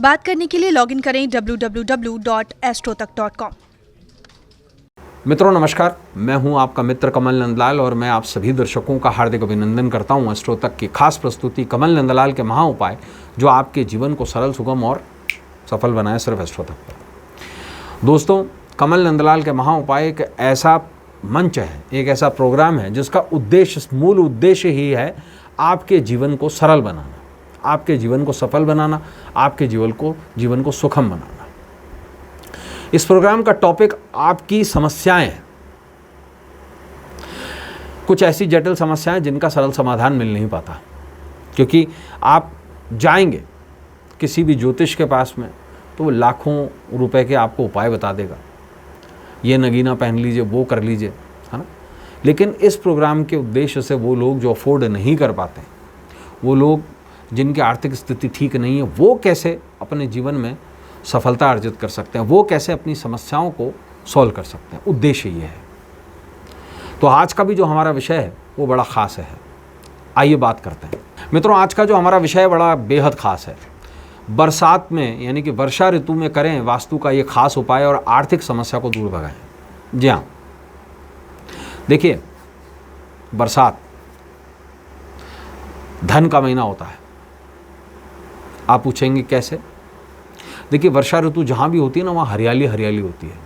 बात करने के लिए लॉगिन करें www.astrotak.com। मित्रों नमस्कार, मैं हूं आपका मित्र कमल नंदलाल और मैं आप सभी दर्शकों का हार्दिक अभिनंदन करता हूं एस्ट्रो तक की खास प्रस्तुति कमल नंदलाल के महा उपाय जो आपके जीवन को सरल, सुगम और सफल बनाए, सिर्फ एस्ट्रो तक पर। दोस्तों, कमल नंदलाल के महा उपाय एक ऐसा मंच है, एक ऐसा प्रोग्राम है जिसका उद्देश्य, मूल उद्देश्य ही है आपके जीवन को सरल बनाना, आपके जीवन को सफल बनाना, आपके जीवन को सुखम बनाना। इस प्रोग्राम का टॉपिक आपकी समस्याएं हैं, कुछ ऐसी जटिल समस्याएं जिनका सरल समाधान मिल नहीं पाता, क्योंकि आप जाएंगे किसी भी ज्योतिष के पास में तो वो लाखों रुपए के आपको उपाय बता देगा, ये नगीना पहन लीजिए, वो कर लीजिए, है ना। लेकिन इस प्रोग्राम के उद्देश्य से वो लोग जो अफोर्ड नहीं कर पाते, वो लोग जिनकी आर्थिक स्थिति ठीक नहीं है, वो कैसे अपने जीवन में सफलता अर्जित कर सकते हैं, वो कैसे अपनी समस्याओं को सॉल्व कर सकते हैं, उद्देश्य ये है। तो आज का भी जो हमारा विषय है वो बड़ा ख़ास है। आइए बात करते हैं। मित्रों, आज का जो हमारा विषय है बड़ा बेहद ख़ास है। बरसात में यानी कि वर्षा ऋतु में करें वास्तु का ये खास उपाय और आर्थिक समस्या को दूर भगाएं। जी हाँ, देखिए, बरसात धन का महीना होता है। आप पूछेंगे कैसे? देखिए, वर्षा ऋतु जहाँ भी होती है ना, वहाँ हरियाली हरियाली होती है।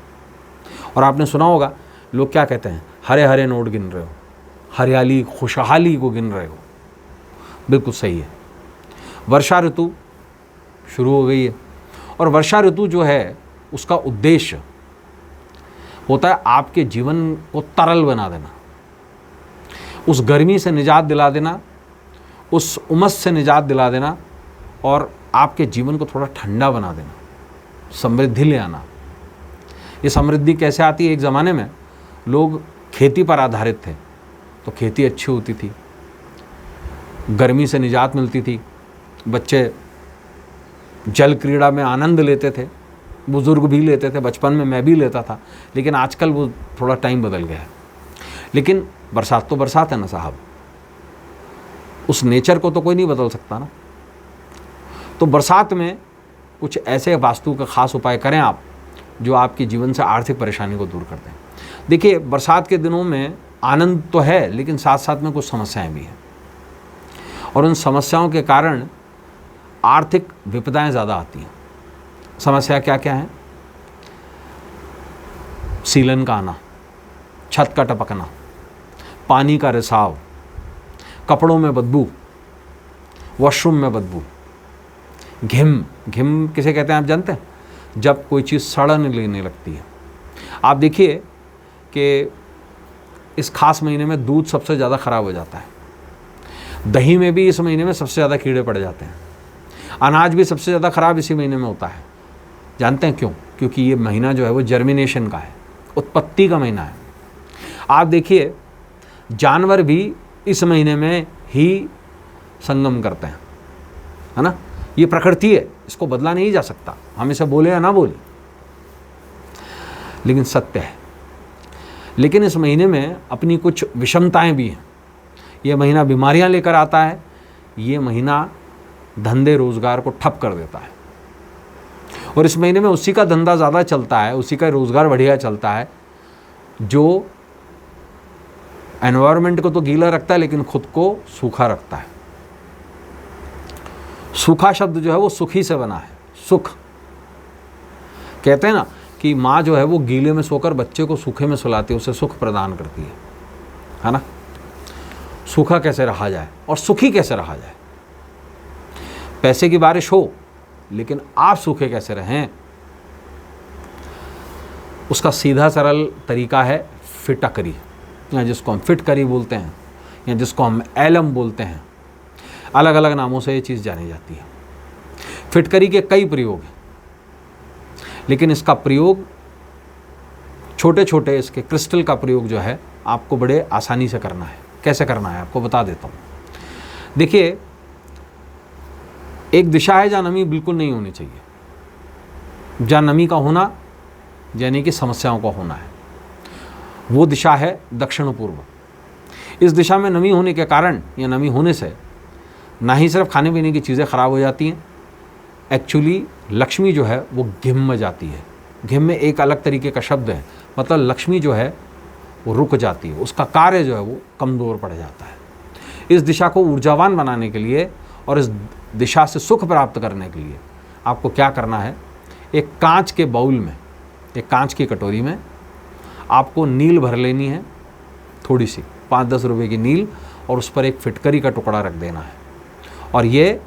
और आपने सुना होगा लोग क्या कहते हैं, हरे हरे नोट गिन रहे हो, हरियाली खुशहाली को गिन रहे हो। बिल्कुल सही है। वर्षा ऋतु शुरू हो गई है और वर्षा ऋतु जो है उसका उद्देश्य होता है आपके जीवन को तरल बना देना, उस गर्मी से निजात दिला देना, उस उमस से निजात दिला देना और आपके जीवन को थोड़ा ठंडा बना देना, समृद्धि ले आना। ये समृद्धि कैसे आती है? एक ज़माने में लोग खेती पर आधारित थे तो खेती अच्छी होती थी, गर्मी से निजात मिलती थी, बच्चे जल क्रीड़ा में आनंद लेते थे, बुज़ुर्ग भी लेते थे, बचपन में मैं भी लेता था। लेकिन आजकल वो थोड़ा टाइम बदल गया है। लेकिन बरसात तो बरसात है ना साहब, उस नेचर को तो कोई नहीं बदल सकता ना। तो बरसात में कुछ ऐसे वास्तु का खास उपाय करें आप जो आपके जीवन से आर्थिक परेशानी को दूर कर दें। देखिए, बरसात के दिनों में आनंद तो है, लेकिन साथ साथ में कुछ समस्याएं भी हैं और उन समस्याओं के कारण आर्थिक विपदाएं ज़्यादा आती हैं। समस्या क्या क्या है? सीलन का आना, छत का टपकना, पानी का रिसाव, कपड़ों में बदबू, वॉशरूम में बदबू, घिम किसे कहते हैं आप जानते हैं? जब कोई चीज़ सड़न लेने लगती है। आप देखिए कि इस खास महीने में दूध सबसे ज़्यादा ख़राब हो जाता है, दही में भी इस महीने में सबसे ज़्यादा कीड़े पड़ जाते हैं, अनाज भी सबसे ज़्यादा ख़राब इसी महीने में होता है। जानते हैं क्यों? क्योंकि ये महीना जो है वो जर्मिनेशन का है, उत्पत्ति का महीना है। आप देखिए, जानवर भी इस महीने में ही संगम करते हैं, है ना। ये प्रकृति है, इसको बदला नहीं जा सकता, हम इसे बोले या ना बोले, लेकिन सत्य है। लेकिन इस महीने में अपनी कुछ विषमताएं भी हैं। ये महीना बीमारियां लेकर आता है, ये महीना धंधे रोजगार को ठप कर देता है। और इस महीने में उसी का धंधा ज़्यादा चलता है, उसी का रोजगार बढ़िया चलता है जो एनवायरनमेंट को तो गीला रखता है लेकिन खुद को सूखा रखता है। सूखा शब्द जो है वो सुखी से बना है, सुख। कहते हैं ना कि माँ जो है वो गीले में सोकर बच्चे को सूखे में सुलाती है, उसे सुख प्रदान करती है ना। सूखा कैसे रहा जाए और सुखी कैसे रहा जाए? पैसे की बारिश हो लेकिन आप सूखे कैसे रहें? उसका सीधा सरल तरीका है फिटकरी, या जिसको हम फिटकरी बोलते हैं या जिसको हम एलम बोलते हैं। अलग अलग नामों से ये चीज़ जानी जाती है। फिटकरी के कई प्रयोग हैं, लेकिन इसका प्रयोग छोटे छोटे, इसके क्रिस्टल का प्रयोग जो है आपको बड़े आसानी से करना है। कैसे करना है आपको बता देता हूँ। देखिए, एक दिशा है जहाँ नमी बिल्कुल नहीं होनी चाहिए, जहाँ नमी का होना यानी कि समस्याओं का होना है, वो दिशा है दक्षिण पूर्व। इस दिशा में नमी होने के कारण या नमी होने से ना ही सिर्फ खाने पीने की चीज़ें ख़राब हो जाती हैं, एक्चुअली लक्ष्मी जो है वो घिम जाती है। घिम में एक अलग तरीके का शब्द है, मतलब लक्ष्मी जो है वो रुक जाती है, उसका कार्य जो है वो कमज़ोर पड़ जाता है। इस दिशा को ऊर्जावान बनाने के लिए और इस दिशा से सुख प्राप्त करने के लिए आपको क्या करना है, एक कांच के बाउल में, एक कांच की कटोरी में आपको नील भर लेनी है, थोड़ी सी 5-10 रुपये की नील, और उस पर एक फिटकरी का टुकड़ा रख देना है। और ये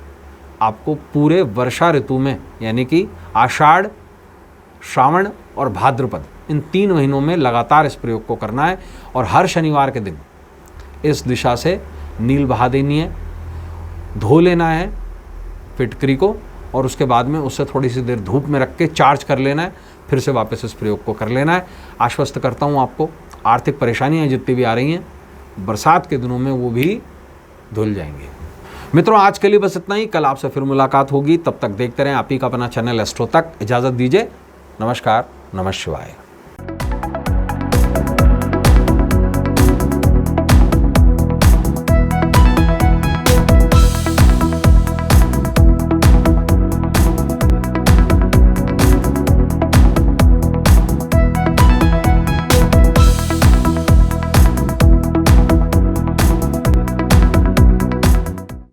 आपको पूरे वर्षा ऋतु में, यानी कि आषाढ़, श्रावण और भाद्रपद, इन 3 महीनों में लगातार इस प्रयोग को करना है। और हर शनिवार के दिन इस दिशा से नील बहा देनी है, धो लेना है फिटकरी को, और उसके बाद में उससे थोड़ी सी देर धूप में रख के चार्ज कर लेना है, फिर से वापस इस प्रयोग को कर लेना है। आश्वस्त करता हूँ आपको, आर्थिक परेशानियाँ जितनी भी आ रही हैं बरसात के दिनों में वो भी धुल जाएंगे। मित्रों, आज के लिए बस इतना ही। कल आपसे फिर मुलाकात होगी, तब तक देखते रहें आप ही का अपना चैनल एस्ट्रो तक। इजाज़त दीजिए। नमस्कार, नमः शिवाय।